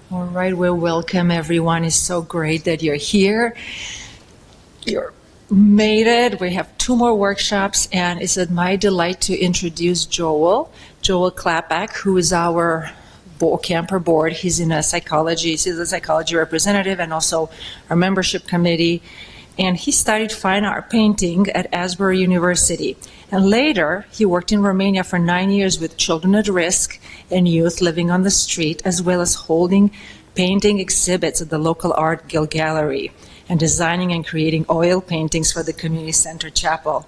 All right, well, welcome everyone. It's so great that you're here. You're made it. We have 2 more workshops, and it's my delight to introduce Joel Klepac, who is our OCAMPR board. He's a psychology representative and also our membership committee. And he studied fine art painting at Asbury University. And later, he worked in Romania for 9 years with children at risk and youth living on the street, as well as holding painting exhibits at the local art guild gallery and designing and creating oil paintings for the community center chapel.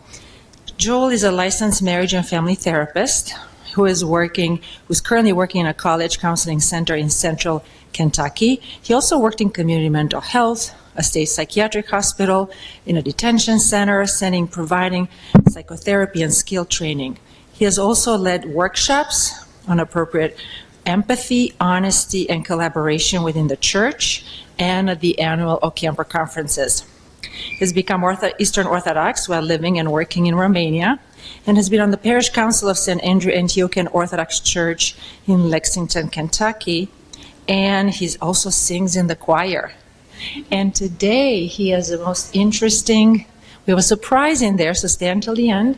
Joel is a licensed marriage and family therapist who's currently working in a college counseling center in central Kentucky. He also worked in community mental health, a state psychiatric hospital, in a detention center, providing psychotherapy and skill training. He has also led workshops on appropriate empathy, honesty, and collaboration within the church and at the annual OCAMPR conferences. He's become Eastern Orthodox while living and working in Romania, and has been on the parish council of St. Andrew Antiochian Orthodox Church in Lexington, Kentucky, and he also sings in the choir. And today he has the most interesting, we have a surprise in there, so stay until the end.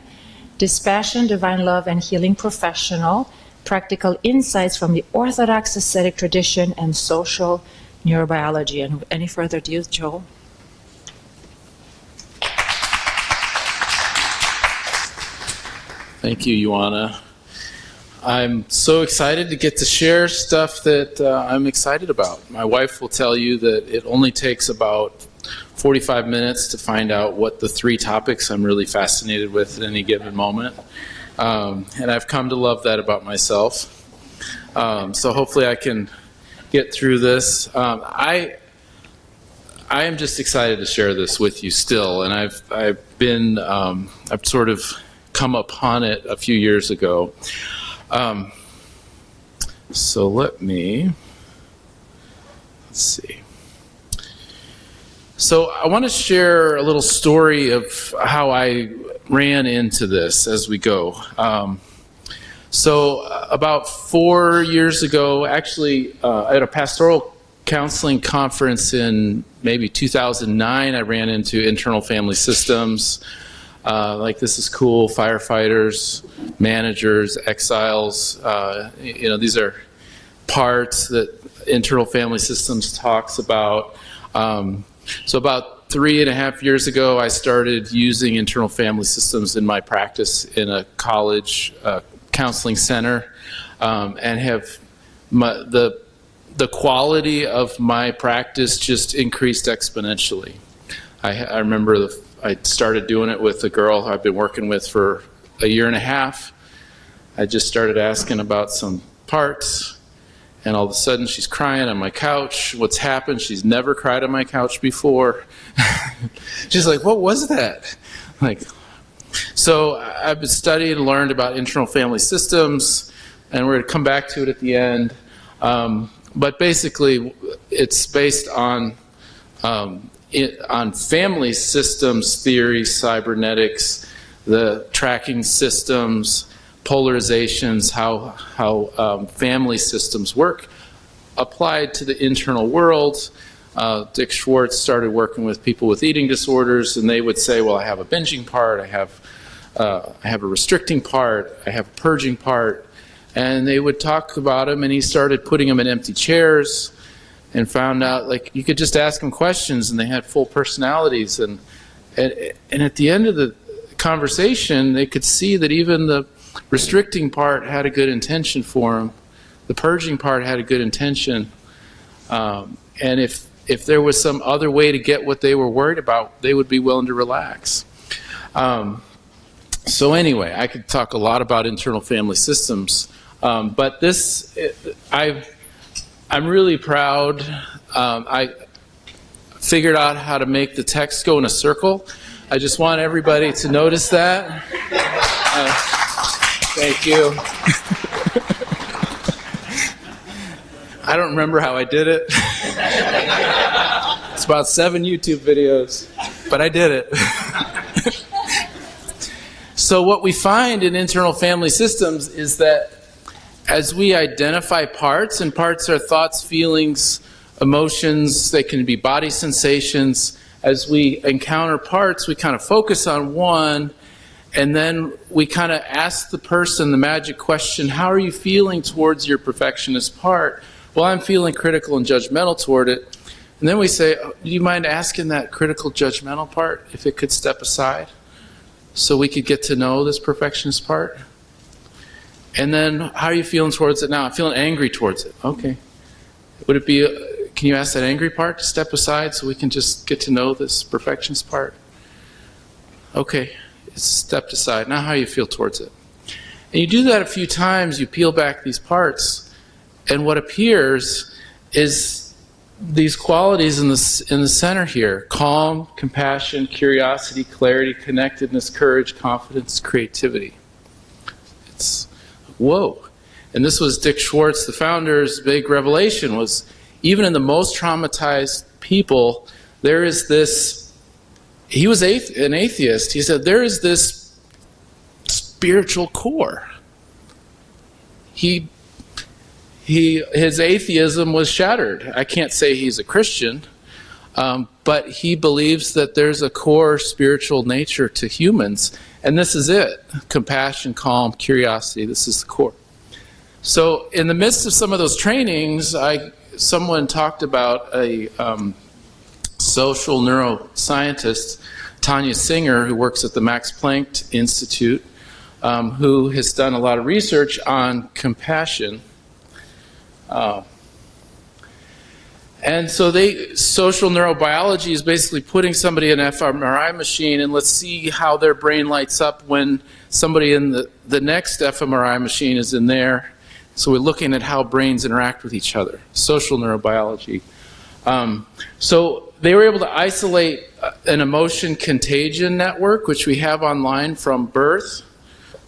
Dispassion, Divine Love, and Healing Professional, Practical Insights from the Orthodox Ascetic Tradition and Social Neurobiology. And any further ado, Joel? Thank you, Ioana. I'm so excited to get to share stuff that I'm excited about. My wife will tell you that it only takes about 45 minutes to find out what the 3 topics I'm really fascinated with at any given moment. And I've come to love that about myself. So hopefully I can get through this. I am just excited to share this with you still, and I've sort of come upon it a few years ago. So let's see. So I want to share a little story of how I ran into this as we go. So about 4 years ago, actually at a pastoral counseling conference in maybe 2009, I ran into internal family systems. Like, this is cool, firefighters, managers, exiles, these are parts that internal family systems talks about. So about 3.5 years ago, I started using internal family systems in my practice in a college counseling center, and have the quality of my practice just increased exponentially. I remember I started doing it with a girl I've been working with for 1.5 years. I just started asking about some parts, and all of a sudden she's crying on my couch. What's happened? She's never cried on my couch before. She's like, what was that? So I've been studying and learned about internal family systems, and we're going to come back to it at the end. But basically, it's based on family systems theory, cybernetics, the tracking systems, polarizations, how family systems work, applied to the internal world. Dick Schwartz started working with people with eating disorders, and they would say, well, I have a binging part, I have a restricting part, I have a purging part, and they would talk about them, and he started putting them in empty chairs, and found out, you could just ask them questions and they had full personalities. And at the end of the conversation, they could see that even the restricting part had a good intention for them. The purging part had a good intention. And if there was some other way to get what they were worried about, they would be willing to relax. So anyway, I could talk a lot about internal family systems. But I'm really proud. I figured out how to make the text go in a circle. I just want everybody to notice that. Thank you. I don't remember how I did it. It's about 7 YouTube videos, but I did it. So what we find in internal family systems is that as we identify parts, and parts are thoughts, feelings, emotions, they can be body sensations. As we encounter parts, we kind of focus on one, and then we kind of ask the person the magic question, how are you feeling towards your perfectionist part? Well, I'm feeling critical and judgmental toward it. And then we say, oh, do you mind asking that critical judgmental part if it could step aside so we could get to know this perfectionist part? And then, how are you feeling towards it now? I'm feeling angry towards it. Okay. Would it be, can you ask that angry part to step aside so we can just get to know this perfectionist part? Okay. It's stepped aside. Now how you feel towards it. And you do that a few times, you peel back these parts, and what appears is these qualities in the center here: calm, compassion, curiosity, clarity, connectedness, courage, confidence, creativity. It's, whoa. And this was Dick Schwartz, the founder's big revelation, was even in the most traumatized people, there is this. He was an atheist. He said, there is this spiritual core. His atheism was shattered. I can't say he's a Christian, but he believes that there's a core spiritual nature to humans, and this is it. Compassion, calm, curiosity, this is the core. So in the midst of some of those trainings, someone talked about a social neuroscientist, Tanya Singer, who works at the Max Planck Institute, who has done a lot of research on compassion. And so social neurobiology is basically putting somebody in an fMRI machine and let's see how their brain lights up when somebody in the next fMRI machine is in there. So we're looking at how brains interact with each other, social neurobiology. So they were able to isolate an emotion contagion network, which we have online from birth.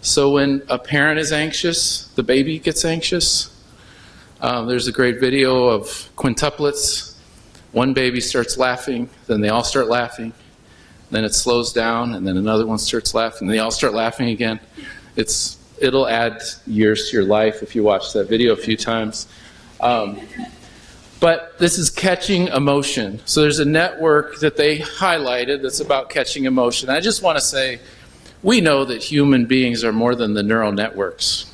So when a parent is anxious, the baby gets anxious. There's a great video of quintuplets. One baby starts laughing, then they all start laughing. Then it slows down, and then another one starts laughing, and they all start laughing again. It'll add years to your life if you watch that video a few times. But this is catching emotion. So there's a network that they highlighted that's about catching emotion. I just want to say, we know that human beings are more than the neural networks.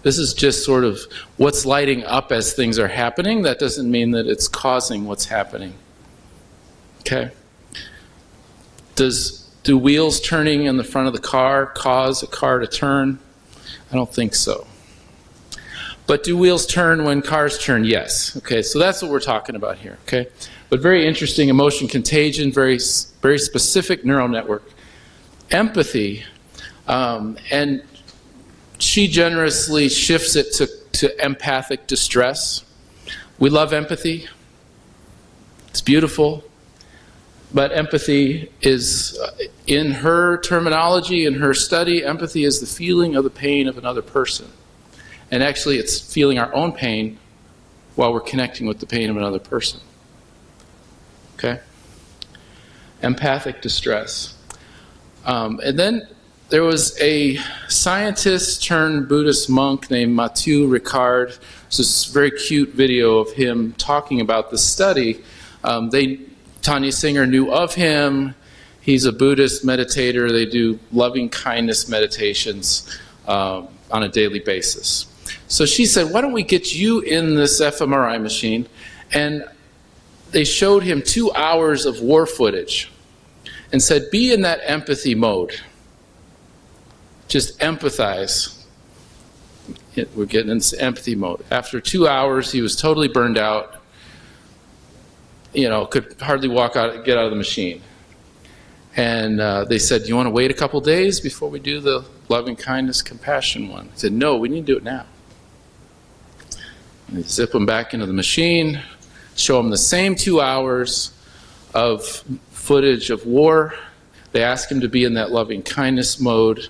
This is just sort of what's lighting up as things are happening. That doesn't mean that it's causing what's happening. Okay? Do wheels turning in the front of the car cause a car to turn? I don't think so. But do wheels turn when cars turn? Yes. Okay, so that's what we're talking about here. Okay, but very interesting emotion contagion, very specific neural network. Empathy, and she generously shifts it to empathic distress. We love empathy. It's beautiful. But empathy is, in her terminology, in her study, empathy is the feeling of the pain of another person. And actually, it's feeling our own pain while we're connecting with the pain of another person. Okay? Empathic distress. And then there was a scientist turned Buddhist monk named Mathieu Ricard. There's this very cute video of him talking about the study. Tanya Singer knew of him. He's a Buddhist meditator. They do loving kindness meditations on a daily basis. So she said, why don't we get you in this fMRI machine? And they showed him 2 hours of war footage and said, be in that empathy mode. Just empathize. We're getting into empathy mode. After 2 hours, he was totally burned out. Could hardly get out of the machine. And they said, do you want to wait a couple days before we do the loving kindness compassion one? I said, no, we need to do it now. And they zip them back into the machine, show them the same 2 hours of footage of war. They ask him to be in that loving kindness mode,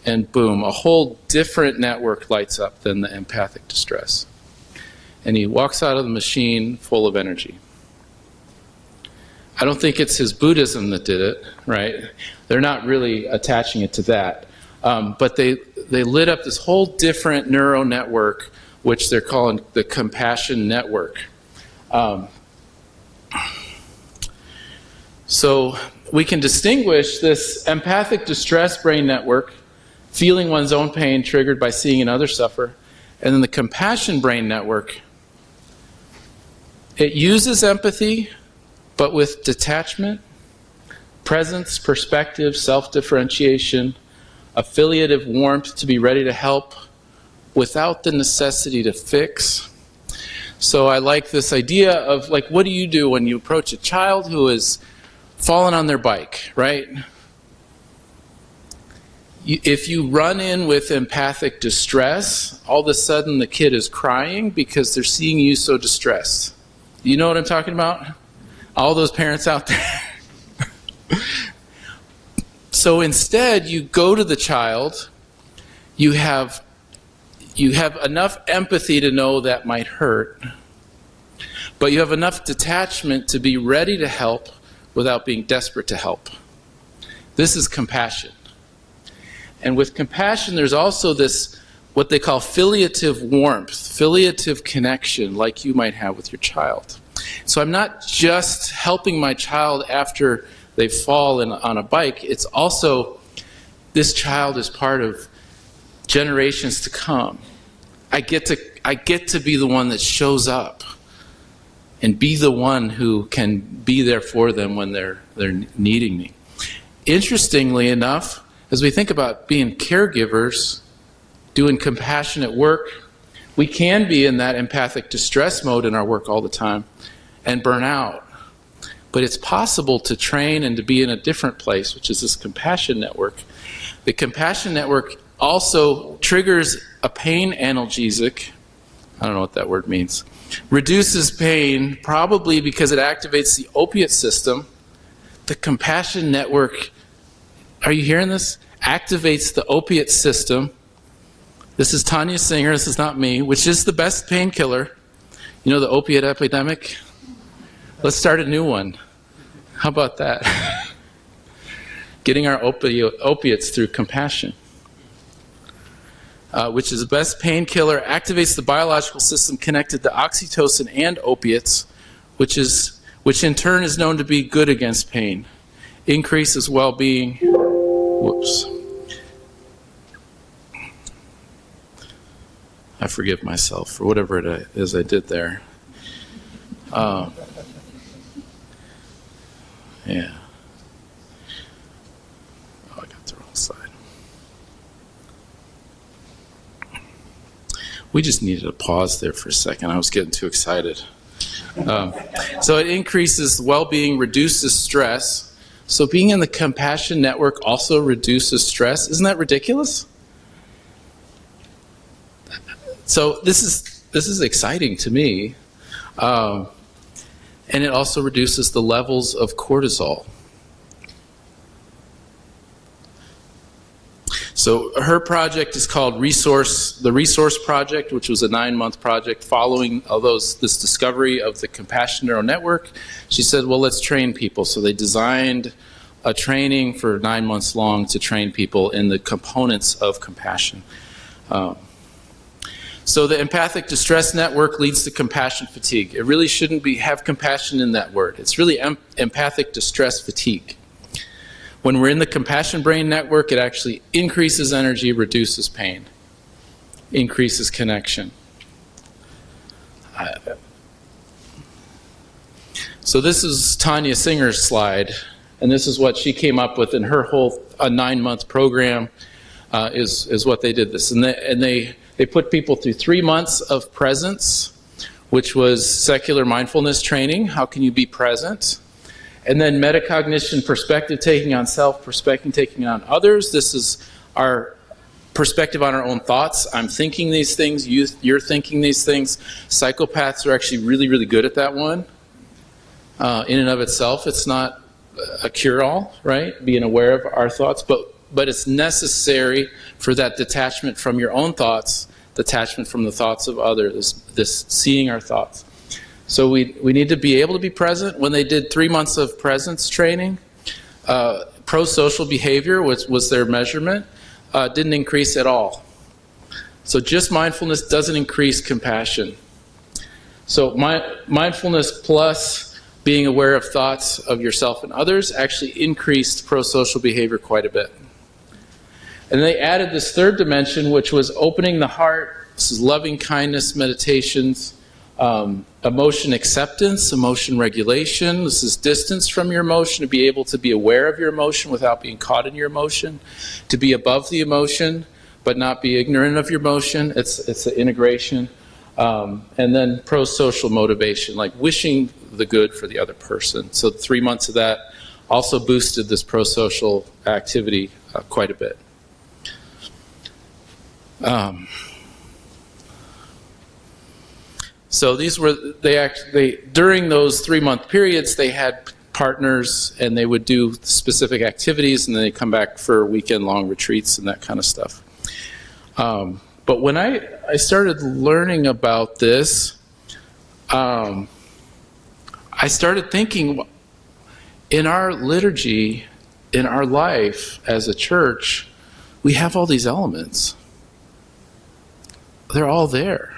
and boom, a whole different network lights up than the empathic distress. And he walks out of the machine full of energy. I don't think it's his Buddhism that did it, right? They're not really attaching it to that. But they lit up this whole different neural network, which they're calling the compassion network. So we can distinguish this empathic distress brain network, feeling one's own pain triggered by seeing another suffer, and then the compassion brain network. It uses empathy, but with detachment, presence, perspective, self-differentiation, affiliative warmth to be ready to help without the necessity to fix. So I like this idea of, like, what do you do when you approach a child who is fallen on their bike, right? If you run in with empathic distress, all of a sudden the kid is crying because they're seeing you so distressed. You know what I'm talking about? All those parents out there. So instead, you go to the child, you have enough empathy to know that might hurt, but you have enough detachment to be ready to help without being desperate to help. This is compassion. And with compassion, there's also this, what they call filiative warmth, filiative connection, like you might have with your child. So I'm not just helping my child after they've fallen on a bike. It's also, this child is part of generations to come. I get to be the one that shows up and be the one who can be there for them when they're needing me. Interestingly enough, as we think about being caregivers, doing compassionate work, we can be in that empathic distress mode in our work all the time and burn out. But it's possible to train and to be in a different place, which is this compassion network. The compassion network also triggers a pain analgesic. I don't know what that word means. Reduces pain, probably because it activates the opiate system. The compassion network, are you hearing this? Activates the opiate system. This is Tanya Singer, this is not me, which is the best painkiller. You know the opiate epidemic? Let's start a new one. How about that? Getting our opiates through compassion. Which is the best painkiller, activates the biological system connected to oxytocin and opiates, which in turn is known to be good against pain. Increases well-being. Whoops. I forgive myself for whatever it is I did there. Yeah. Oh, I got the wrong side. We just needed a pause there for a second. I was getting too excited. So it increases well-being, reduces stress. So being in the compassion network also reduces stress. Isn't that ridiculous? So this is exciting to me. And it also reduces the levels of cortisol. So her project is called the Resource Project, which was a 9-month project following this discovery of the compassion neural network. She said, well, let's train people. So they designed a training for 9 months long to train people in the components of compassion. So the empathic distress network leads to compassion fatigue. It really shouldn't have compassion in that word. It's really empathic distress fatigue. When we're in the compassion brain network, it actually increases energy, reduces pain, increases connection. So this is Tanya Singer's slide, and this is what she came up with in her whole 9-month program. Is what they did this, and they put people through 3 months of presence, which was secular mindfulness training. How can you be present? And then metacognition, perspective taking on self, perspective taking on others. This is our perspective on our own thoughts. I'm thinking these things, you're thinking these things. Psychopaths are actually really, really good at that one. In and of itself, it's not a cure-all, right? Being aware of our thoughts, but it's necessary for that detachment from your own thoughts, detachment from the thoughts of others, this seeing our thoughts. So we need to be able to be present. When they did 3 months of presence training, pro-social behavior was their measurement. didn't increase at all. So just mindfulness doesn't increase compassion. So mindfulness plus being aware of thoughts of yourself and others actually increased pro-social behavior quite a bit. And they added this third dimension, which was opening the heart. This is loving kindness meditations, emotion acceptance, emotion regulation. This is distance from your emotion, to be able to be aware of your emotion without being caught in your emotion, to be above the emotion but not be ignorant of your emotion. It's an integration. And then pro-social motivation, like wishing the good for the other person. So 3 months of that also boosted this pro-social activity quite a bit. So these were, during those 3-month periods, they had partners and they would do specific activities, and then they'd come back for weekend-long retreats and that kind of stuff. But when I started learning about this, I started thinking, in our liturgy, in our life as a church, we have all these elements. They're all there.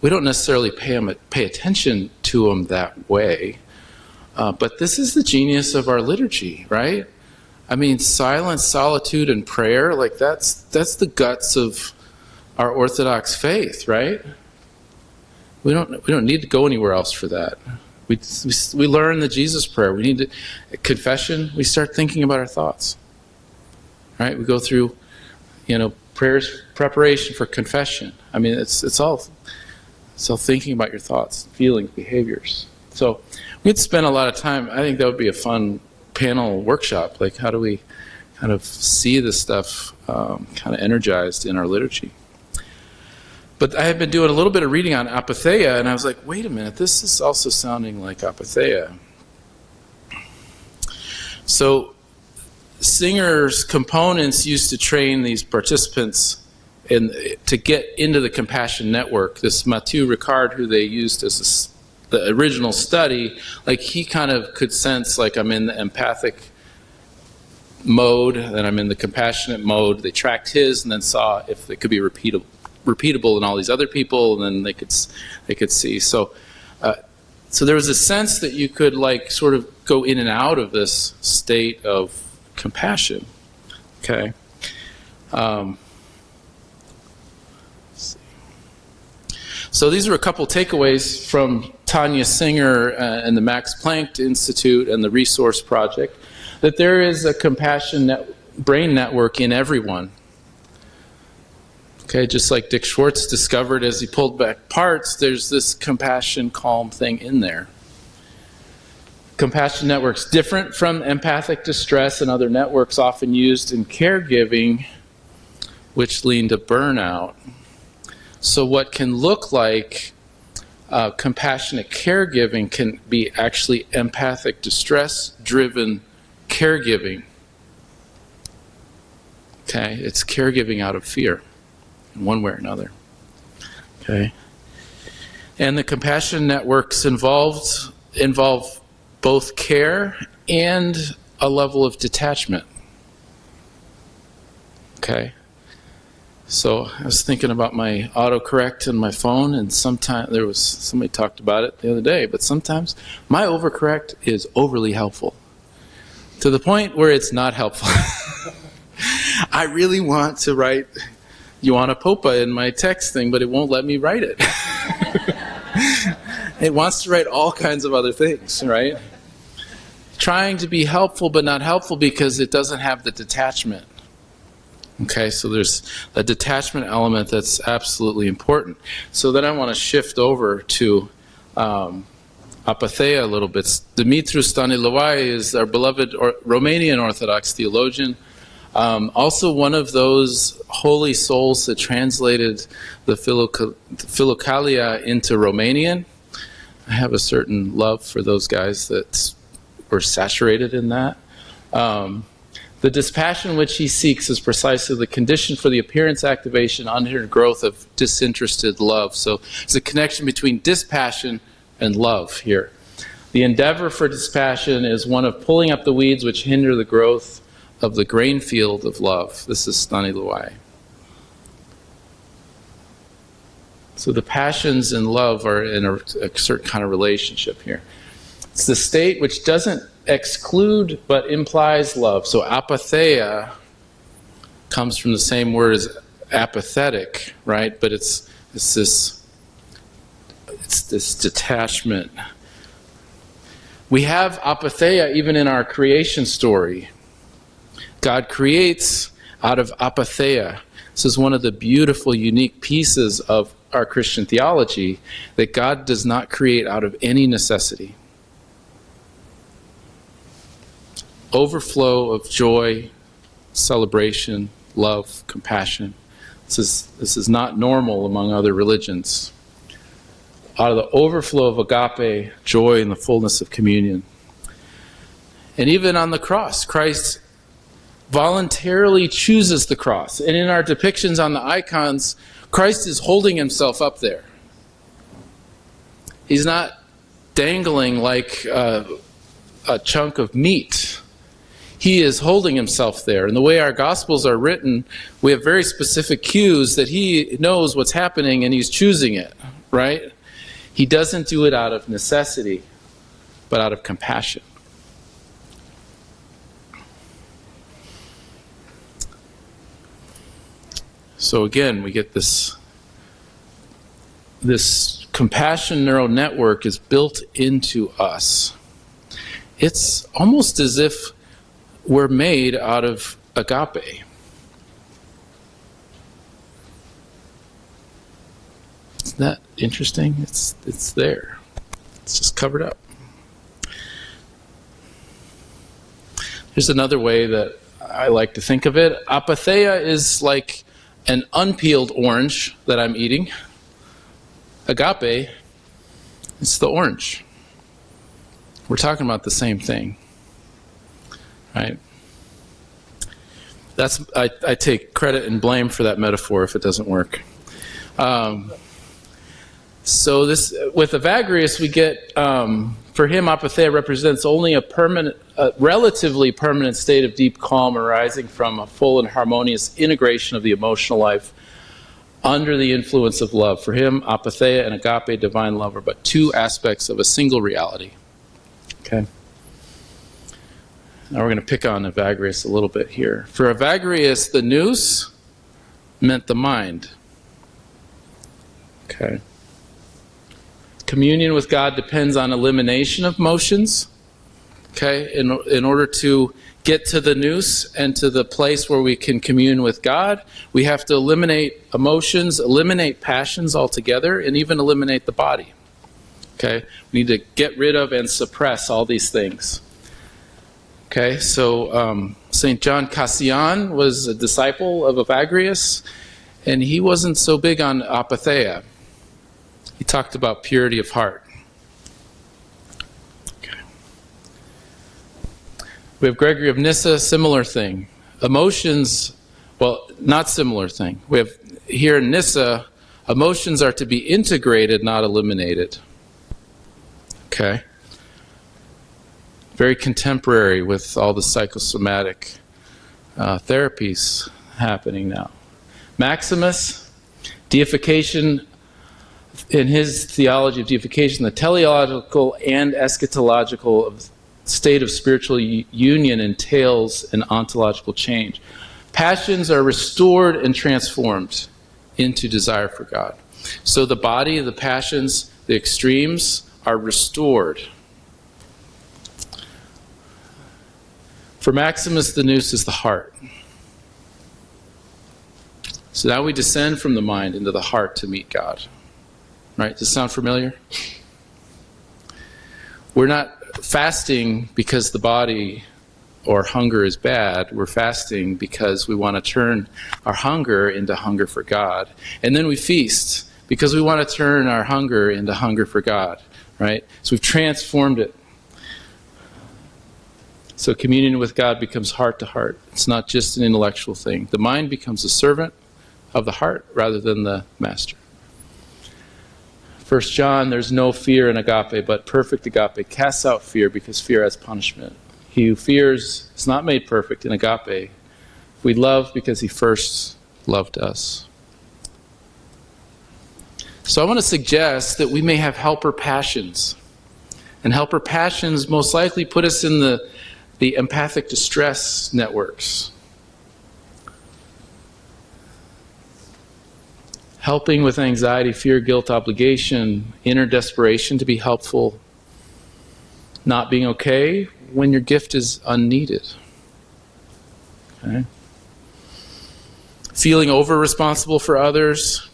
We don't necessarily pay attention to them that way, but this is the genius of our liturgy, right? I mean, silence, solitude, and prayer, like that's the guts of our Orthodox faith, right? We don't need to go anywhere else for that. We learn the Jesus prayer. We need to confession. We start thinking about our thoughts, right? We go through, prayers, preparation for confession. I mean, it's all thinking about your thoughts, feelings, behaviors. So we'd spend a lot of time. I think that would be a fun panel workshop. Like, how do we kind of see this stuff kind of energized in our liturgy? But I had been doing a little bit of reading on apatheia, and I was like, wait a minute, this is also sounding like apatheia. So Singer's components used to train these participants to get into the compassion network. This Mathieu Ricard, who they used as the original study, like he kind of could sense, like, I'm in the empathic mode, and I'm in the compassionate mode. They tracked his and then saw if it could be repeatable in all these other people, and then they could see. So there was a sense that you could, like, sort of go in and out of this state of compassion. Okay. Let's see. So these are a couple takeaways from Tanya Singer and the Max Planck Institute and the Resource Project, that there is a compassion brain network in everyone. Okay, just like Dick Schwartz discovered as he pulled back parts, there's this compassion calm thing in there. Compassion network's different from empathic distress and other networks often used in caregiving, which lead to burnout. So what can look like compassionate caregiving can be actually empathic distress-driven caregiving. Okay, it's caregiving out of fear, in one way or another. Okay, and the compassion networks involve both care and a level of detachment. Okay, so I was thinking about my autocorrect in my phone, and somebody talked about it the other day, but sometimes my overcorrect is overly helpful to the point where it's not helpful. I really want to write Ioana Popa in my text thing, but it won't let me write it. It wants to write all kinds of other things, right? Trying to be helpful, but not helpful because it doesn't have the detachment. Okay, so there's a detachment element that's absolutely important. So then I want to shift over to apatheia a little bit. Dumitru Staniloae is our beloved Romanian Orthodox theologian. Also one of those holy souls that translated the Philokalia into Romanian. I have a certain love for those guys that were saturated in that. The dispassion which he seeks is precisely the condition for the appearance, activation, unhindered growth of disinterested love. So there's a connection between dispassion and love here. The endeavor for dispassion is one of pulling up the weeds which hinder the growth of the grain field of love. This is Stani Luai. So the passions and love are in a certain kind of relationship here. It's the state which doesn't exclude but implies love. So apatheia comes from the same word as apathetic, right? But it's this detachment. We have apatheia even in our creation story. God creates out of apatheia. This is one of the beautiful, unique pieces of our Christian theology, that God does not create out of any necessity. Overflow of joy, celebration, love, compassion. This is not normal among other religions. Out of the overflow of agape, joy, and the fullness of communion. And even on the cross, Christ voluntarily chooses the cross. And in our depictions on the icons, Christ is holding himself up there. He's not dangling like a chunk of meat. He is holding himself there. And the way our Gospels are written, we have very specific cues that he knows what's happening and he's choosing it, right? He doesn't do it out of necessity, but out of compassion. So again, we get this compassion neural network is built into us. It's almost as if we're made out of agape. Isn't that interesting? It's there. It's just covered up. Here's another way that I like to think of it. Apatheia is like an unpeeled orange that I'm eating. Agape, it's the orange. We're talking about the same thing, right? I take credit and blame for that metaphor if it doesn't work. So this with Evagrius, we get for him, apatheia represents only a relatively permanent state of deep calm arising from a full and harmonious integration of the emotional life under the influence of love. For him, apatheia and agape, divine love, are but two aspects of a single reality. Okay. Now we're going to pick on Evagrius a little bit here. For Evagrius, the nous meant the mind. Okay. Communion with God depends on elimination of motions. Okay, in order to get to the nous and to the place where we can commune with God, we have to eliminate emotions, eliminate passions altogether, and even eliminate the body. Okay, we need to get rid of and suppress all these things. Okay, so St. John Cassian was a disciple of Evagrius, and he wasn't so big on apatheia. He talked about purity of heart. Okay. We have Gregory of Nyssa, similar thing. Emotions, well, not similar thing. We have here in Nyssa, emotions are to be integrated, not eliminated. Okay. Very contemporary with all the psychosomatic therapies happening now. Maximus, deification. In his theology of deification, the teleological and eschatological state of spiritual union entails an ontological change. Passions are restored and transformed into desire for God. So the body, the passions, the extremes are restored. For Maximus, the nous is the heart. So now we descend from the mind into the heart to meet God. Right? Does this sound familiar? We're not fasting because the body or hunger is bad. We're fasting because we want to turn our hunger into hunger for God. And then we feast because we want to turn our hunger into hunger for God. Right? So we've transformed it. So communion with God becomes heart to heart. It's not just an intellectual thing. The mind becomes a servant of the heart rather than the master. 1 John, there's no fear in agape, but perfect agape casts out fear because fear has punishment. He who fears is not made perfect in agape. We love because he first loved us. So I want to suggest that we may have helper passions. And helper passions most likely put us in the empathic distress networks. Helping with anxiety, fear, guilt, obligation, inner desperation to be helpful. Not being okay when your gift is unneeded. Okay? Feeling over-responsible for others.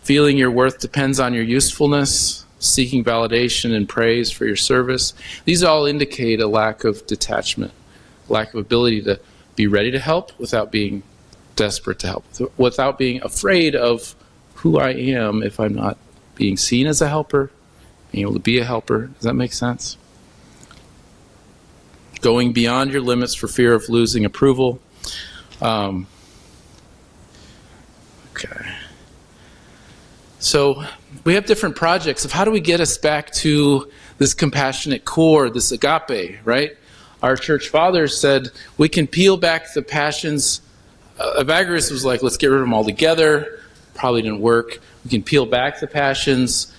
Feeling your worth depends on your usefulness. Seeking validation and praise for your service. These all indicate a lack of detachment. Lack of ability to be ready to help without being desperate to help. Without being afraid of who I am if I'm not being seen as a helper. Being able to be a helper. Does that make sense? Going beyond your limits for fear of losing approval. Okay. So we have different projects of how do we get us back to this compassionate core, this agape, right? Our church fathers said we can peel back the passions. Evagrius was like, let's get rid of them all together. Probably didn't work. We can peel back the passions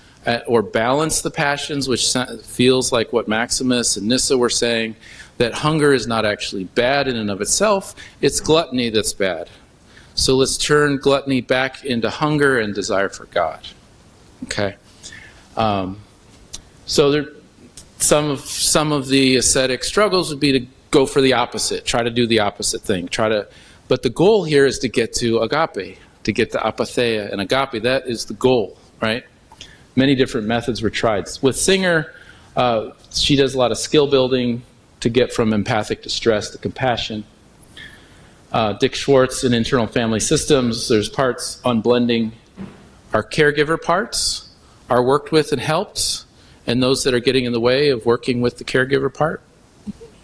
or balance the passions, which feels like what Maximus and Nyssa were saying, that hunger is not actually bad in and of itself. It's gluttony that's bad. So let's turn gluttony back into hunger and desire for God. Okay. So there, some of the ascetic struggles would be to go for the opposite, try to do the opposite thing, but the goal here is to get to agape, to get to apatheia and agape. That is the goal, right? Many different methods were tried. With Singer, she does a lot of skill building to get from empathic distress to compassion. Dick Schwartz in Internal Family Systems, there's parts on blending our caregiver parts are worked with and helped, and those that are getting in the way of working with the caregiver part,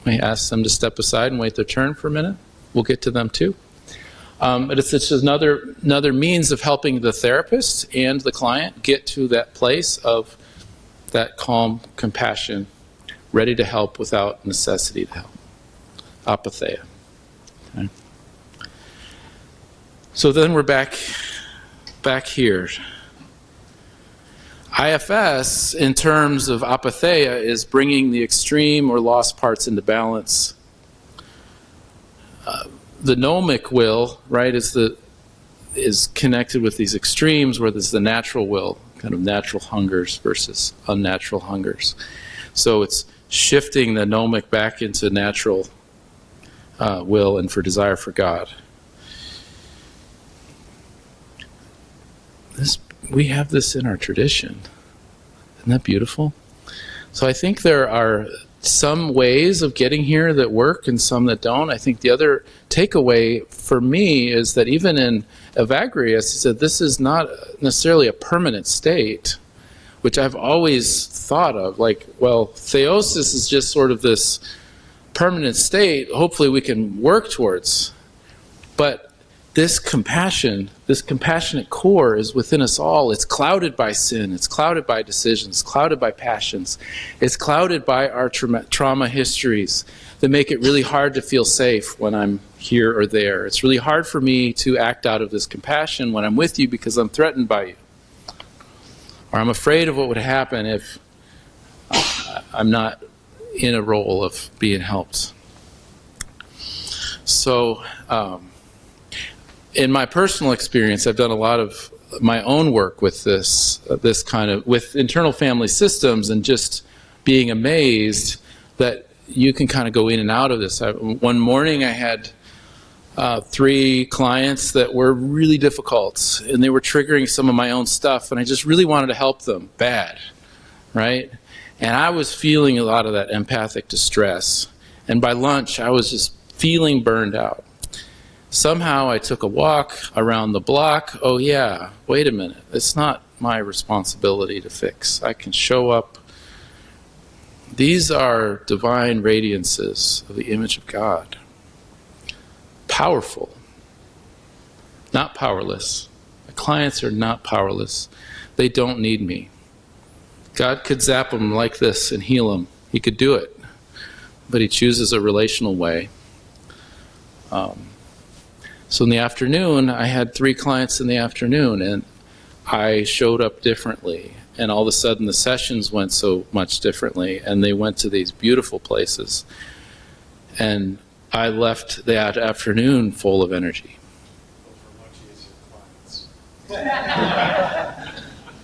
we ask them to step aside and wait their turn for a minute. We'll get to them too. But it's just another means of helping the therapist and the client get to that place of that calm compassion, ready to help without necessity to help. Apatheia. Okay. So then we're back here. IFS, in terms of apatheia, is bringing the extreme or lost parts into balance. The gnomic will, right, is connected with these extremes where there's the natural will, kind of natural hungers versus unnatural hungers. So it's shifting the gnomic back into natural will and for desire for God. We have this in our tradition. Isn't that beautiful? So I think there are some ways of getting here that work and some that don't. I think the other takeaway for me is that even in Evagrius, he said this is not necessarily a permanent state, which I've always thought of. Like, well, theosis is just sort of this permanent state, hopefully we can work towards. But this compassion, this compassionate core is within us all. It's clouded by sin. It's clouded by decisions. It's clouded by passions. It's clouded by our trauma histories that make it really hard to feel safe when I'm here or there. It's really hard for me to act out of this compassion when I'm with you because I'm threatened by you. Or I'm afraid of what would happen if I'm not in a role of being helped. So, in my personal experience, I've done a lot of my own work with this kind of, with internal family systems, and just being amazed that you can kind of go in and out of this. One morning I had 3 clients that were really difficult, and they were triggering some of my own stuff, and I just really wanted to help them bad, right? And I was feeling a lot of that empathic distress. And by lunch, I was just feeling burned out. Somehow I took a walk around the block. Oh yeah, wait a minute. It's not my responsibility to fix. I can show up. These are divine radiances of the image of God. Powerful, not powerless. My clients are not powerless. They don't need me. God could zap them like this and heal them. He could do it. but he chooses a relational way. So in the afternoon, I had 3 clients in the afternoon, and I showed up differently. And all of a sudden, the sessions went so much differently, and they went to these beautiful places. And I left that afternoon full of energy.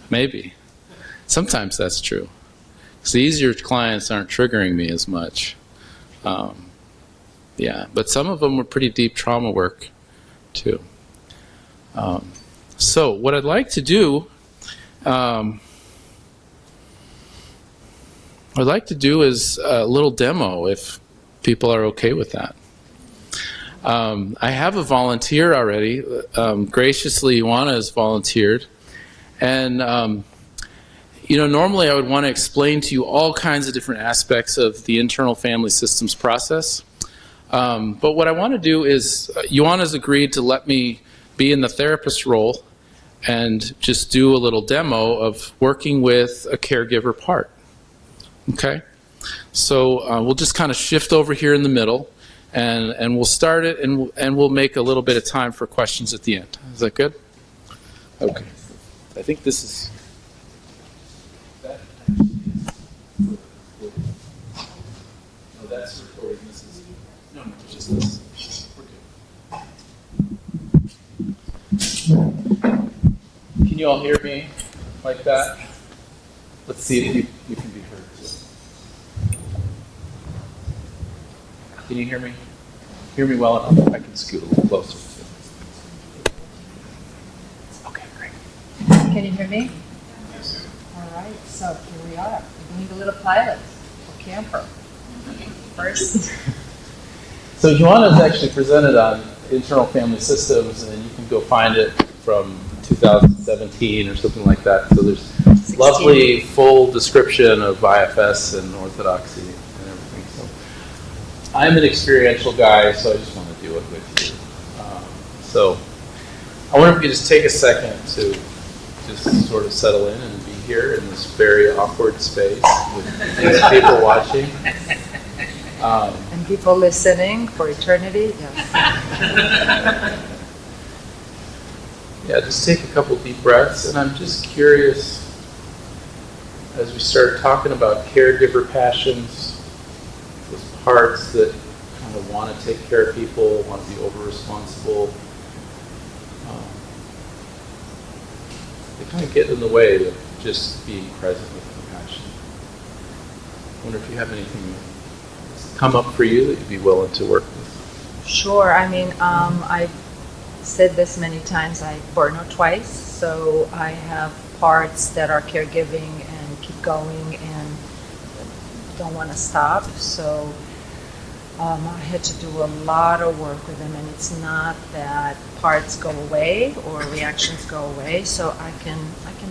Maybe. Sometimes that's true. Because the easier clients aren't triggering me as much. But some of them were pretty deep trauma work, too. So what I'd like to do, is a little demo, if people are okay with that. I have a volunteer already. Graciously, Ioana has volunteered. And, normally I would want to explain to you all kinds of different aspects of the internal family systems process. But what I want to do is, Ioana's agreed to let me be in the therapist role and just do a little demo of working with a caregiver part. Okay? So we'll just kind of shift over here in the middle, and we'll start it, and we'll make a little bit of time for questions at the end. Is that good? Okay. I think this is... No, that's recording. This is... No, just this. We're good. Can you all hear me like that? Let's see if you can be heard. Can you hear me? Hear me well enough? I can scoot a little closer. Okay, great. Can you hear me? Yes. All right, so here we are. We're doing a little pilot for OCAMPR. First. So Ioana is actually presented on internal family systems, and you can go find it from 2017 or something like that. So there's 16. Lovely full description of IFS and Orthodoxy and everything. So I'm an experiential guy, so I just want to do it with you. So I wonder if we could just take a second to just sort of settle in and be here in this very awkward space with these people watching. And people listening for eternity. Yes. Yeah, just take a couple deep breaths, and I'm just curious, as we start talking about caregiver passions, those parts that kind of want to take care of people, want to be over-responsible, they kind of get in the way of just being present with compassion. I wonder if you have anything that's come up for you that you'd be willing to work with. Sure. I mean, I've said this many times. I burnout twice, so I have parts that are caregiving and keep going and don't want to stop. So I had to do a lot of work with them, and it's not that parts go away or reactions go away. So I can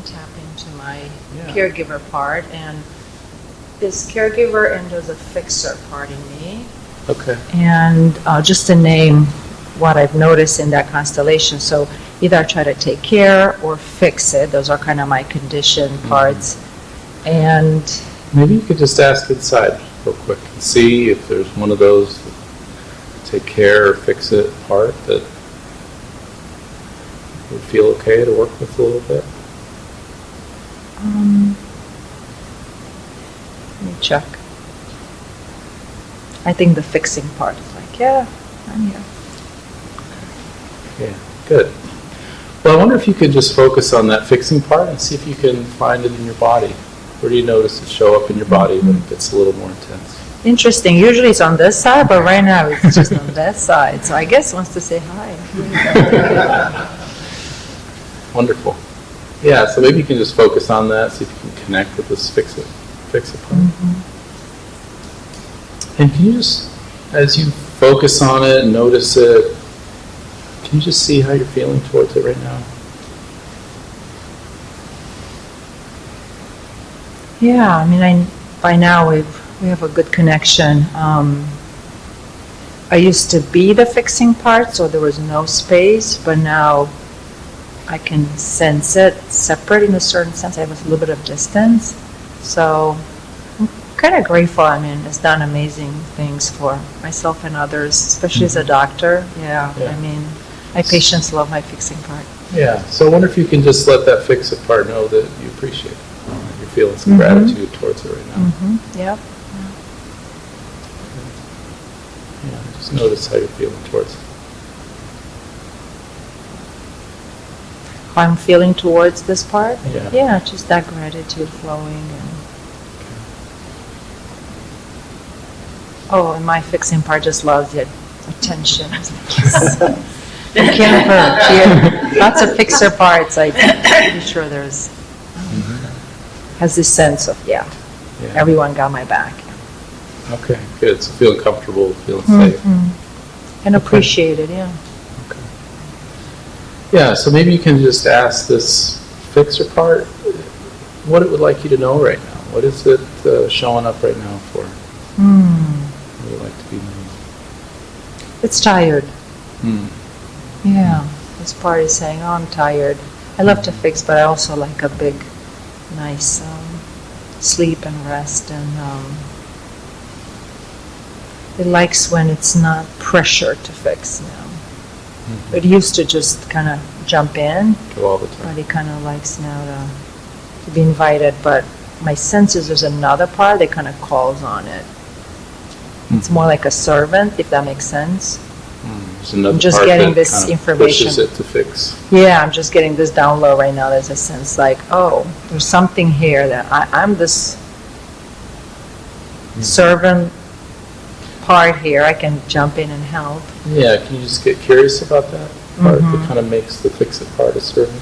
tap into my caregiver part, and this caregiver and there's a fixer part in me. Okay. And just to name what I've noticed in that constellation, so either I try to take care or fix it. Those are kind of my condition parts. And maybe you could just ask inside real quick and see if there's one of those take care or fix it part that would feel okay to work with a little bit. Let me check. I think the fixing part is like, yeah, I'm here. Yeah, good. Well, I wonder if you could just focus on that fixing part and see if you can find it in your body. Where do you notice it show up in your body when it gets a little more intense? Interesting. Usually it's on this side, but right now it's just on that side. So I guess it wants to say hi. Wonderful. Yeah, so maybe you can just focus on that, see if you can connect with this fix it part. Mm-hmm. And can you just, as you focus on it and notice it, can you just see how you're feeling towards it right now? Yeah, I mean, by now we have a good connection. I used to be the fixing part, so there was no space, but now I can sense it separate in a certain sense. I have a little bit of distance. So kind of grateful. I mean, it's done amazing things for myself and others, especially as a doctor. Yeah, Yeah. I mean, my patients love my fixing part. Yeah, so I wonder if you can just let that fix-it part know that you appreciate it. You're feeling some gratitude towards it right now. Mm-hmm. Yep. Yeah, just notice how you're feeling towards it. How I'm feeling towards this part? Yeah. Yeah, just that gratitude flowing. And oh, and my fixing part just loves the attention. OCAMPR, here, lots of fixer parts. I'm pretty sure there's, has this sense of, Yeah. everyone got my back. Okay, good. So feeling comfortable, feeling safe. And appreciated, yeah. Okay. Yeah, so maybe you can just ask this fixer part what it would like you to know right now. What is it showing up right now for? What would you like to be known? It's tired. Hmm. Yeah, this part is saying, oh, I'm tired. I love to fix, but I also like a big, nice sleep and rest. And it likes when it's not pressure to fix now. It used to just kind of jump in, Go all the time. but it kind of likes now to be invited. But my sense is there's another part that kind of calls on it. It's more like a servant, if that makes sense. There's another I'm just part getting that this kind of information. pushes it to fix. Yeah, I'm just getting this down low right now. There's a sense like, oh, there's something here that I'm this servant part here. I can jump in and help. Yeah, can you just get curious about that part that kind of makes the fix-it part a servant?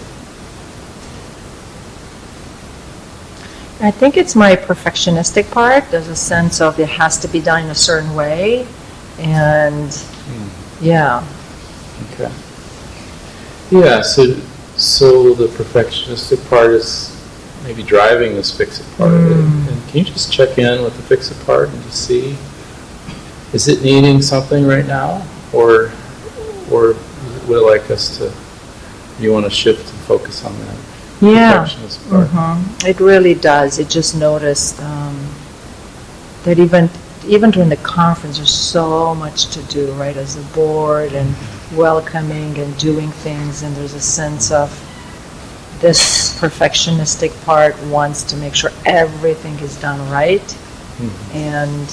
I think it's my perfectionistic part. There's a sense of it has to be done in a certain way. And yeah. Okay. Yeah, so the perfectionistic part is maybe driving this fix-it part of it. And can you just check in with the fix-it part and just see, is it needing something right now? Or would it like us to, you want to shift and focus on that? Yeah. Perfectionist part? It really does. It just noticed that even during the conference, there's so much to do, right, as a board and welcoming and doing things, and there's a sense of this perfectionistic part wants to make sure everything is done right. And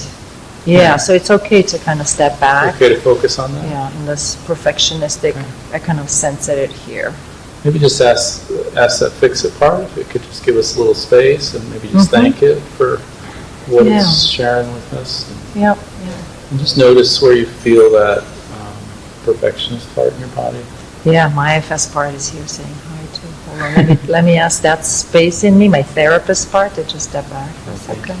so it's okay to kind of step back. Okay to focus on that? Yeah, and this perfectionistic, I kind of sense it here. Maybe just ask that fix-it part if it could just give us a little space and maybe just thank it for what it's sharing with us. Yep. And just notice where you feel that perfectionist part in your body. Yeah, my IFS part is here saying hi too. Hold on, let me ask that space in me, my therapist part, to just step back for a second.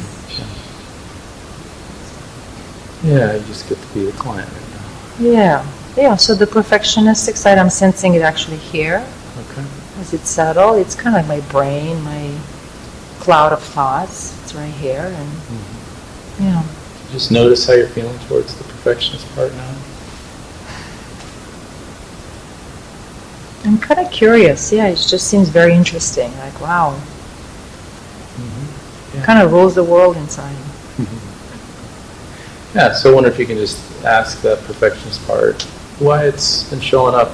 Yeah, you just get to be the client right now. Yeah, so the perfectionistic side, I'm sensing it actually here. Okay. As it settles, it's kind of like my brain, my cloud of thoughts. It's right here, and Just notice how you're feeling towards the perfectionist part now. I'm kind of curious. Yeah, it just seems very interesting. Like, wow, kind of rules the world inside. Yeah, so I wonder if you can just ask that perfectionist part why it's been showing up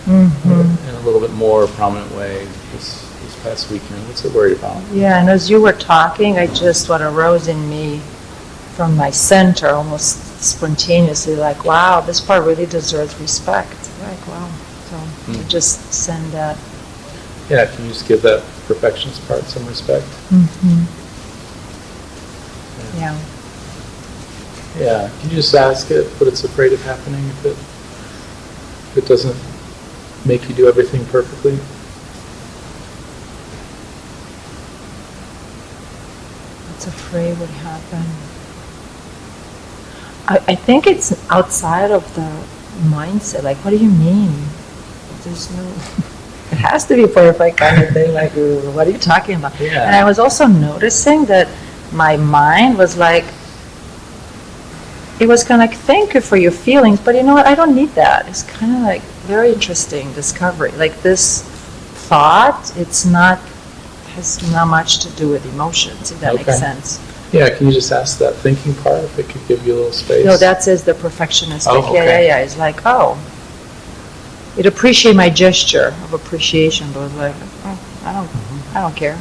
in a little bit more prominent way this past weekend. What's it worried about? Yeah, and as you were talking, what arose in me from my center almost spontaneously, like, wow, this part really deserves respect. Like, wow. So you just send that. Yeah, can you just give that perfectionist part some respect? Yeah. Yeah, can you just ask it what it's afraid of happening if it doesn't make you do everything perfectly? What's afraid would happen? I think it's outside of the mindset. Like, what do you mean? There's no... It has to be perfect kind of thing. Like, what are you talking about? Yeah. And I was also noticing that my mind was like, it was kind of like, thank you for your feelings, but you know what, I don't need that. It's kind of like very interesting discovery. Like this thought, has not much to do with emotions, if that makes sense. Yeah, can you just ask that thinking part if it could give you a little space? No, that says the perfectionistic. Oh, Yeah, okay. yeah, yeah. It's like, oh, it appreciate my gesture of appreciation, but it's like, oh, I don't care.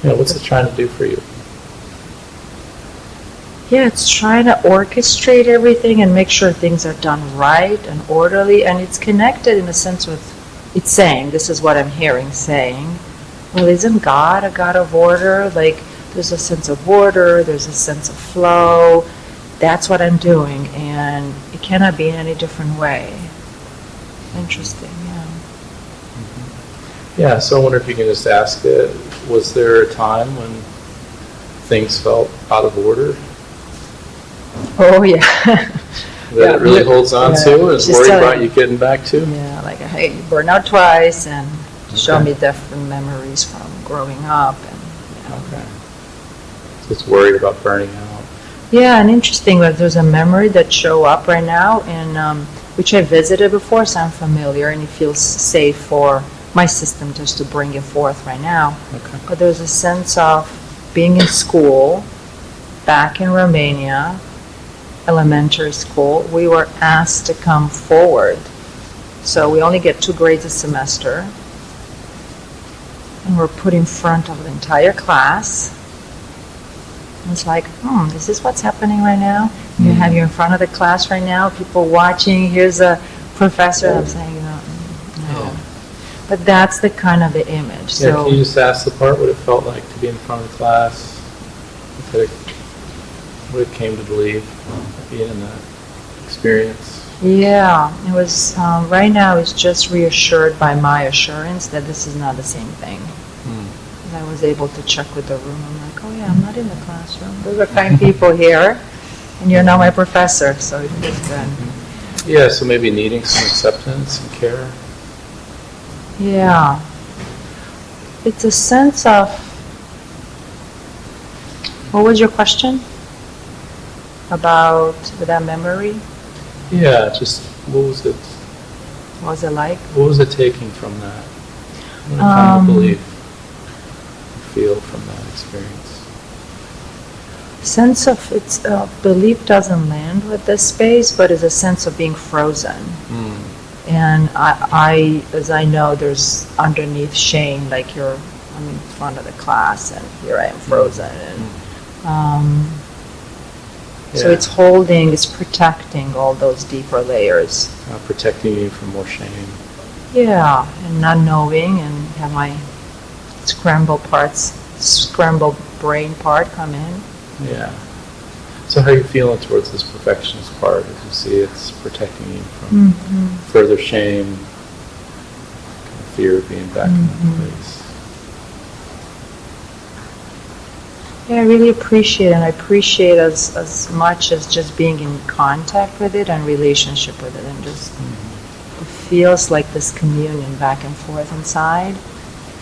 Yeah, what's it trying to do for you? Yeah, it's trying to orchestrate everything and make sure things are done right and orderly, and it's connected in a sense with, it's saying, this is what I'm hearing saying, well, isn't God a God of order? Like, there's a sense of order, there's a sense of flow, that's what I'm doing, and it cannot be in any different way. Interesting, yeah. Yeah, so I wonder if you can just ask it, was there a time when things felt out of order Oh, yeah. that it really holds on to and is Just worried telling- about you getting back to? Yeah, like, hey, you burned out twice, and show Okay. me different memories from growing up, and Okay. So it's worried about burning out. yeah, and interesting that there's a memory that show up right now, and which I visited before, so I'm familiar, and it feels safe for my system just to bring it forth right now. Okay. But there's a sense of being in school, back in Romania, elementary school. We were asked to come forward, so we only get 2 grades a semester, and we're put in front of the entire class. And it's like, this is what's happening right now. You have you in front of the class right now, people watching, here's a professor. I'm saying, no. Yeah. But that's the kind of the image. Yeah, So can you just ask the part what it felt like to be in front of the class? What it came to believe, being in that experience? yeah, it was, right now it's just reassured by my assurance that this is not the same thing. And I was able to check with the room. I'm like, oh yeah, I'm not in the classroom. Those are fine people here, and you're not my professor, so it feels good. Yeah, so maybe needing some acceptance and care. Yeah. It's a sense of, what was your question? About that memory? Yeah, just what was it? What was it like? What was it taking from that? What kind of belief, feel from that experience? Sense of its belief doesn't land with this space, but is a sense of being frozen. And I, as I know, there's underneath shame, like I'm in front of the class, and here I am frozen, and so it's holding, it's protecting all those deeper layers. Protecting you from more shame. Yeah, and not knowing, and have my scrambled brain part come in. Yeah. So how are you feeling towards this perfectionist part as you see it's protecting you from further shame, kind of fear of being back in that place? Yeah, I really appreciate it, and I appreciate as much as just being in contact with it and relationship with it, and just it feels like this communion back and forth inside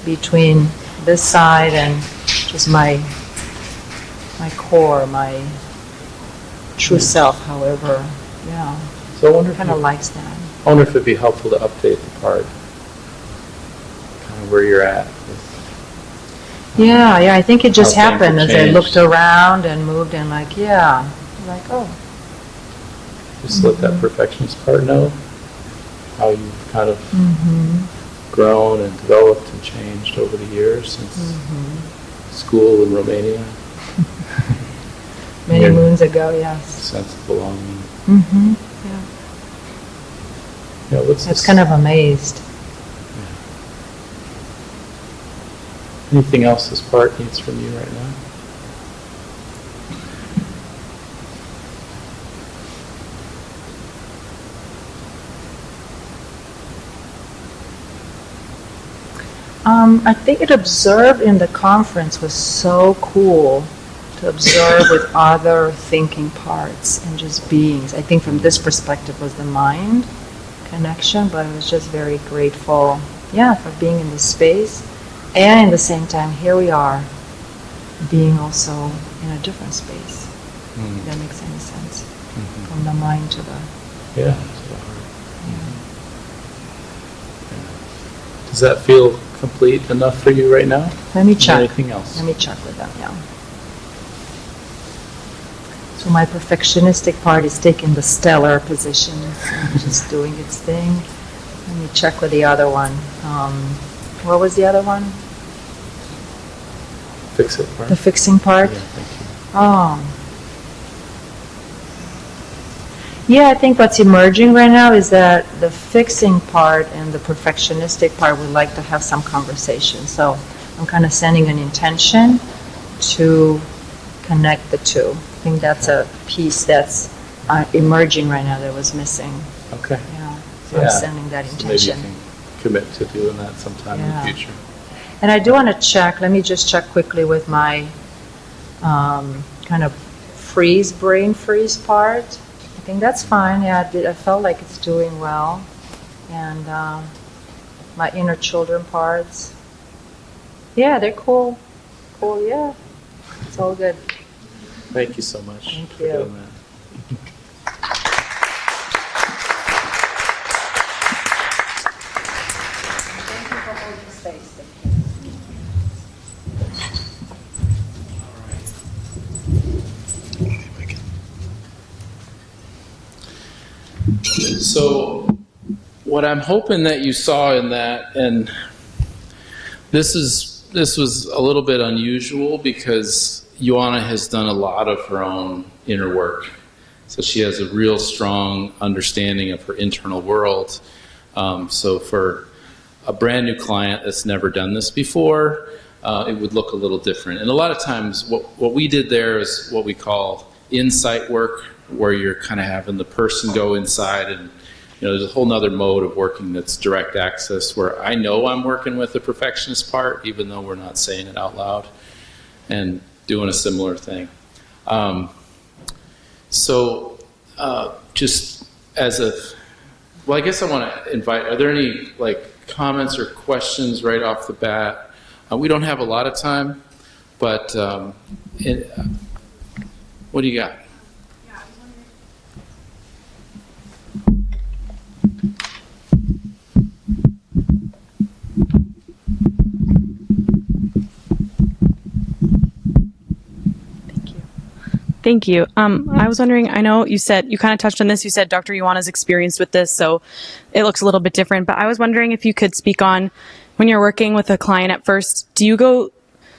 between this side and just my core, my true self, however, yeah. So I wonder if Kind of likes that. I wonder if it'd be helpful to update the part, kind of where you're at. Yeah, I think it just How things happened have as I changed. looked around and moved and like, oh. Just let that perfectionist part know how you've kind of grown and developed and changed over the years since school in Romania. Many Yeah. moons ago, yes. Sense of belonging. Yeah. Yeah, what's That's this? kind of amazed. Anything else this part needs from you right now? I think it observed in the conference was so cool to observe with other thinking parts and just beings. I think from this perspective was the mind connection, but I was just very grateful, for being in this space. And at the same time, here we are, being also in a different space. If that makes any sense. From the mind to the... Yeah. To the heart. Does that feel complete enough for you right now? Let me check. Anything else? Let me check with them, yeah. So my perfectionistic part is taking the stellar position, and just doing its thing. Let me check with the other one. What was the other one? Fix it part? The fixing part? Yeah, thank you. Oh. Yeah, I think what's emerging right now is that the fixing part and the perfectionistic part would like to have some conversation. So I'm kind of sending an intention to connect the two. I think that's a piece that's emerging right now that was missing. Okay. Yeah, so I'm sending that So intention. maybe you can commit to doing that sometime in the future. And I do want to check, let me just check quickly with my kind of brain freeze part. I think that's fine. Yeah, I felt like it's doing well. And my inner children parts. Yeah, they're cool. Cool, yeah. It's all good. Thank you so much. Thank for you. doing that. Thank you for holding space. So what I'm hoping that you saw in that, and this was a little bit unusual because Ioana has done a lot of her own inner work. So she has a real strong understanding of her internal world. So for a brand new client that's never done this before, it would look a little different. And a lot of times what we did there is what we call insight work, where you're kind of having the person go inside, and there's a whole nother mode of working that's direct access, where I know I'm working with the perfectionist part, even though we're not saying it out loud, and doing a similar thing. Just as I guess I want to invite, are there any comments or questions right off the bat? We don't have a lot of time, but what do you got? Thank you. I was wondering, I know you said, you kind of touched on this, you said Dr. Ioana's experienced with this, so it looks a little bit different, but I was wondering if you could speak on, when you're working with a client at first, do you go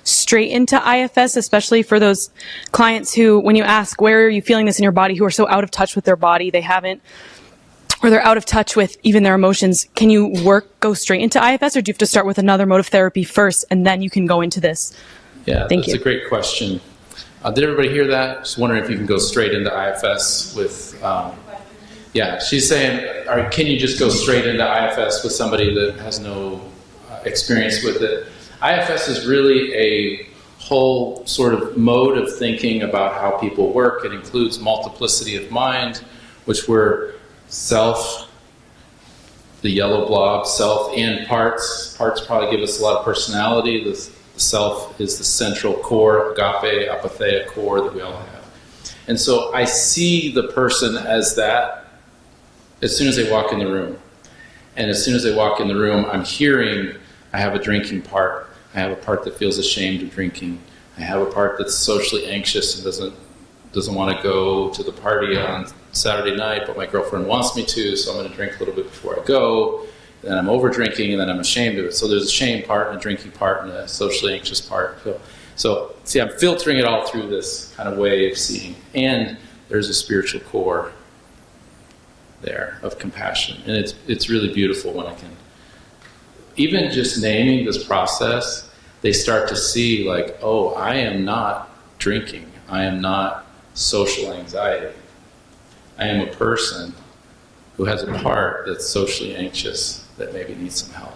straight into IFS, especially for those clients who, when you ask, where are you feeling this in your body, who are so out of touch with their body, they haven't, or they're out of touch with even their emotions, can you go straight into IFS, or do you have to start with another mode of therapy first, and then you can go into this? Yeah, Thank that's you. a great question. Did everybody hear that? Just wondering if you can go straight into IFS with, she's saying, can you just go straight into IFS with somebody that has no experience with it? IFS is really a whole sort of mode of thinking about how people work. It includes multiplicity of mind, which we're self, the yellow blob, self and parts. Parts probably give us a lot of personality. The self is the central core, agape, apatheia core that we all have. And so I see the person as that as soon as they walk in the room. And as soon as they walk in the room, I'm hearing, I have a drinking part. I have a part that feels ashamed of drinking. I have a part that's socially anxious and doesn't want to go to the party on Saturday night, but my girlfriend wants me to, so I'm going to drink a little bit before I go. Then I'm over drinking, and then I'm ashamed of it. So there's a shame part and a drinking part and a socially anxious part. So see, I'm filtering it all through this kind of way of seeing. And there's a spiritual core there of compassion. And it's really beautiful when I can, even just naming this process, they start to see oh, I am not drinking. I am not social anxiety. I am a person who has a part that's socially anxious that maybe needs some help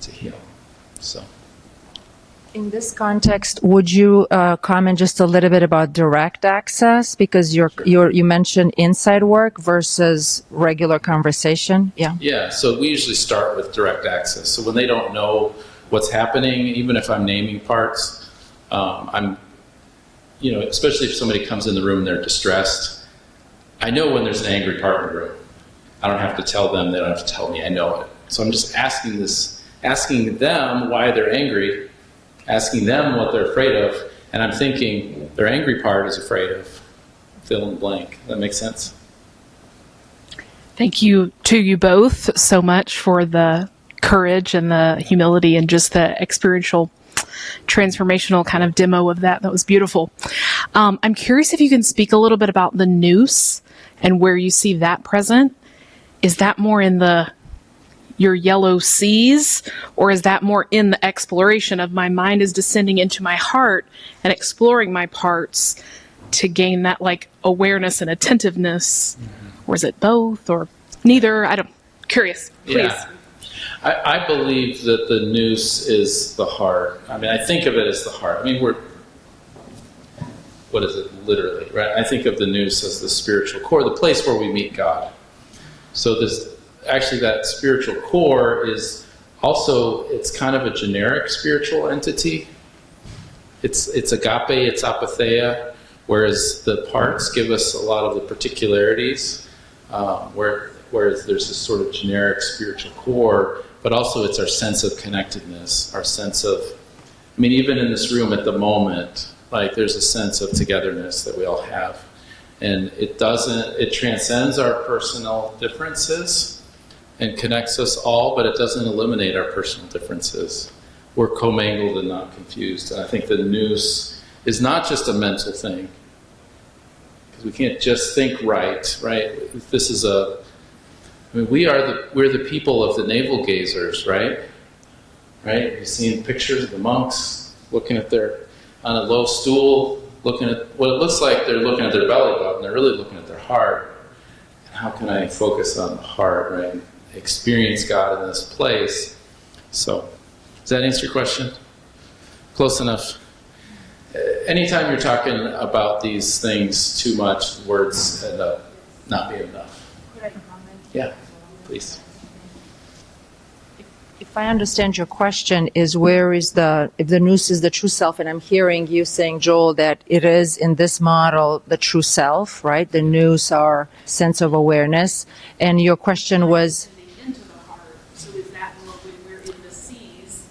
to heal. So, in this context, would you comment just a little bit about direct access? Because you mentioned inside work versus regular conversation. Yeah. Yeah, so we usually start with direct access. So when they don't know what's happening, even if I'm naming parts, especially if somebody comes in the room and they're distressed, I know when there's an angry part in the room. I don't have to tell them, they don't have to tell me, I know it. So I'm just asking this asking them why they're angry, asking them what they're afraid of, and I'm thinking their angry part is afraid of fill in the blank. That makes sense? Thank you to you both so much for the courage and the humility and just the experiential, transformational kind of demo of that. That was beautiful. I'm curious if you can speak a little bit about the noose and where you see that present. Is that more in your yellow seas, or is that more in the exploration of my mind is descending into my heart and exploring my parts to gain that like awareness and attentiveness? Or is it both or neither? Curious, please. Yeah. I believe that the noose is the heart. I mean, I think of it as the heart. I mean, what is it literally, right? I think of the noose as the spiritual core, the place where we meet God. So actually that spiritual core is also, it's kind of a generic spiritual entity. It's agape, it's apatheia, whereas the parts give us a lot of the particularities, whereas there's this sort of generic spiritual core, but also it's our sense of connectedness, our sense of, I mean, even in this room at the moment, like there's a sense of togetherness that we all have. And it transcends our personal differences and connects us all, but it doesn't eliminate our personal differences. We're commingled and not confused. And I think the noose is not just a mental thing, because we can't just think right? This is we're the people of the navel gazers, right? You've seen pictures of the monks looking at on a low stool, looking at what it looks like they're looking at their belly button. They're really looking at their heart. And how can I focus on the heart, right? Experience God in this place. So, does that answer your question? Close enough. Anytime you're talking about these things too much, words end up not being enough. Could I comment? Yeah, please. If I understand your question, is if the noose is the true self, and I'm hearing you saying, Joel, that it is in this model the true self, right? The noose, our sense of awareness, and your question was Into the heart. So is that more when we're in the seas,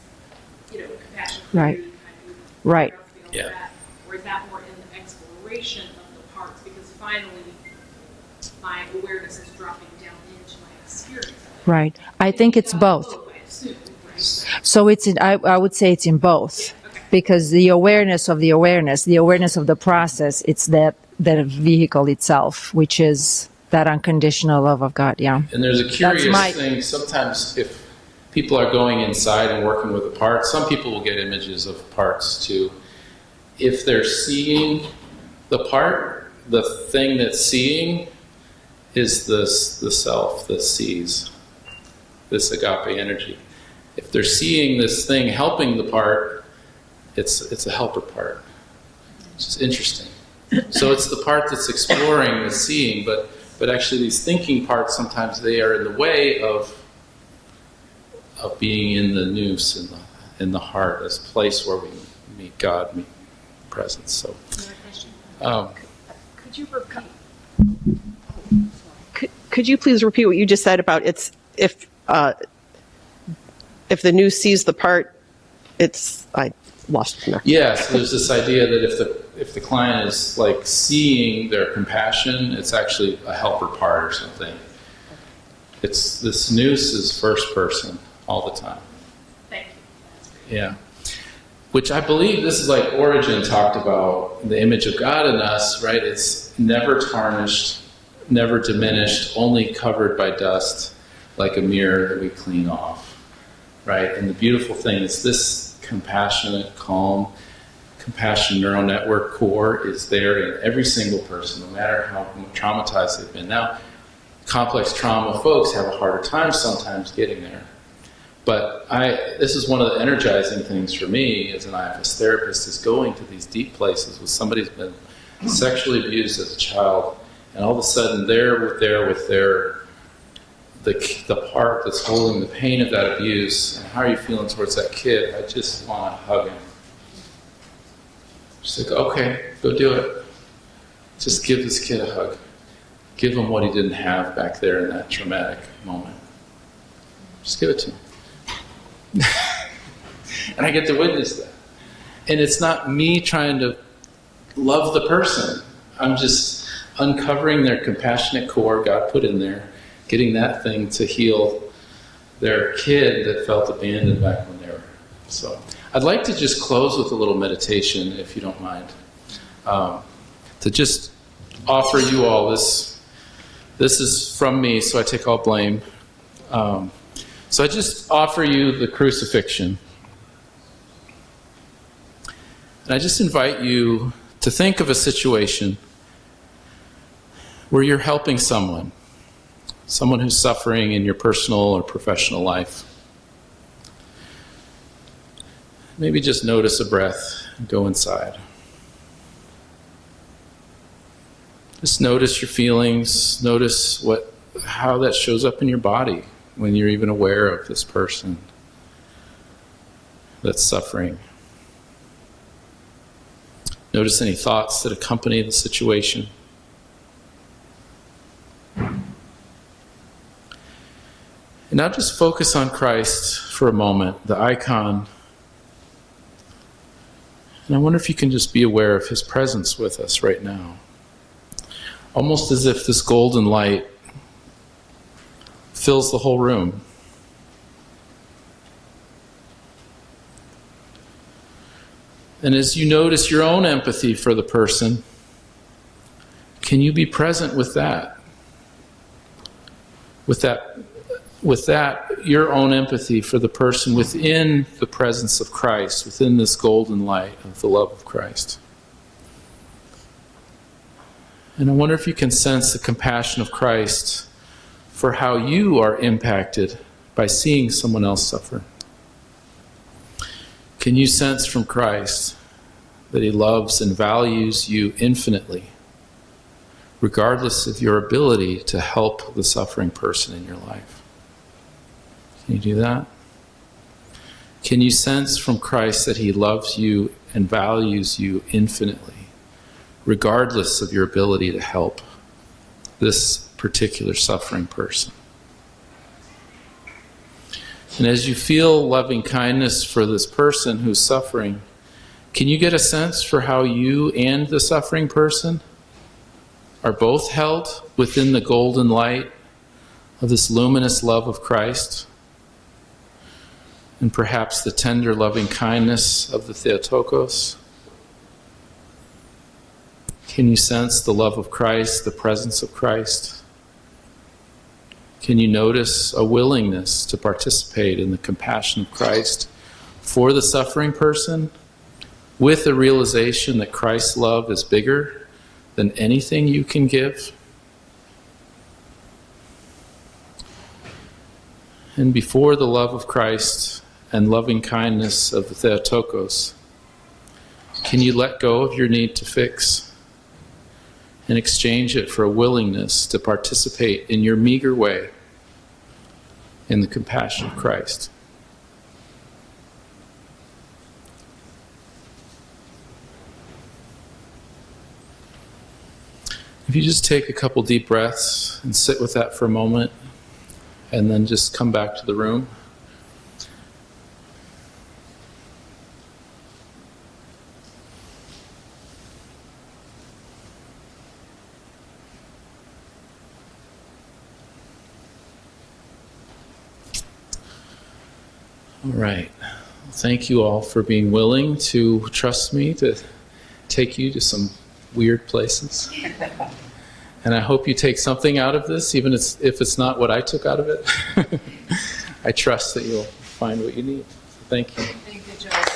compassion, Right. clarity, Right. Yeah. that, or is that more in the exploration of the parts? Because finally, my awareness is dropping down into my experience. right. I think it's both. I assume, right? So I would say it's in both, because the awareness of the awareness of the process, it's that vehicle itself, which is that unconditional love of God. Yeah. And there's a curious thing. Sometimes if people are going inside and working with the parts, some people will get images of parts too. If they're seeing the part, the thing that's seeing is the self that sees this agape energy. If they're seeing this thing helping the part, it's a helper part. It's just interesting. So it's the part that's exploring, that's seeing, but actually these thinking parts, sometimes they are in the way of being in the noose, in the heart, this place where we meet God, meet presence. So, Could you repeat? Could you please repeat what you just said about if the noose sees the part, I lost it from there. yeah, so there's this idea that if the client is like seeing their compassion, it's actually a helper part or something. It's this noose is first person all the time. Thank you. That's great. Yeah. Which I believe this is like Origen talked about, the image of God in us, right? It's never tarnished, never diminished, only covered by dust, like a mirror that we clean off, right? And the beautiful thing is this compassionate, calm, compassion neural network core is there in every single person, no matter how traumatized they've been. Now, complex trauma folks have a harder time sometimes getting there. But this is one of the energizing things for me as an IFS therapist, is going to these deep places with somebody who's been sexually abused as a child, and all of a sudden they're with the part that's holding the pain of that abuse, and how are you feeling towards that kid? I just want to hug him. Just like, okay, go do it. Just give this kid a hug. Give him what he didn't have back there in that traumatic moment. Just give it to him. And I get to witness that. And it's not me trying to love the person. I'm just uncovering their compassionate core God put in there, getting that thing to heal their kid that felt abandoned back when they were. So I'd like to just close with a little meditation, if you don't mind, to just offer you all this. This is from me, so I take all blame. So I just offer you the crucifixion. And I just invite you to think of a situation where you're helping someone who's suffering in your personal or professional life. Maybe just notice a breath and go inside. Just notice your feelings, notice how that shows up in your body when you're even aware of this person that's suffering. Notice any thoughts that accompany the situation. And now just focus on Christ for a moment, the icon. And I wonder if you can just be aware of his presence with us right now. Almost as if this golden light fills the whole room. And as you notice your own empathy for the person, can you be present with that? With that, your own empathy for the person within the presence of Christ, within this golden light of the love of Christ. And I wonder if you can sense the compassion of Christ for how you are impacted by seeing someone else suffer. Can you sense from Christ that he loves and values you infinitely, regardless of your ability to help the suffering person in your life? Can you do that? Can you sense from Christ that he loves you and values you infinitely, regardless of your ability to help this particular suffering person? And as you feel loving kindness for this person who's suffering, can you get a sense for how you and the suffering person are both held within the golden light of this luminous love of Christ? And perhaps the tender loving kindness of the Theotokos? Can you sense the love of Christ, the presence of Christ? Can you notice a willingness to participate in the compassion of Christ for the suffering person, with the realization that Christ's love is bigger than anything you can give? And before the love of Christ and loving kindness of the Theotokos, can you let go of your need to fix and exchange it for a willingness to participate in your meager way in the compassion of Christ? If you just take a couple deep breaths and sit with that for a moment, and then just come back to the room. All right. Thank you all for being willing to trust me to take you to some weird places. And I hope you take something out of this, even if it's not what I took out of it. I trust that you'll find what you need. Thank you. Thank you, Joe.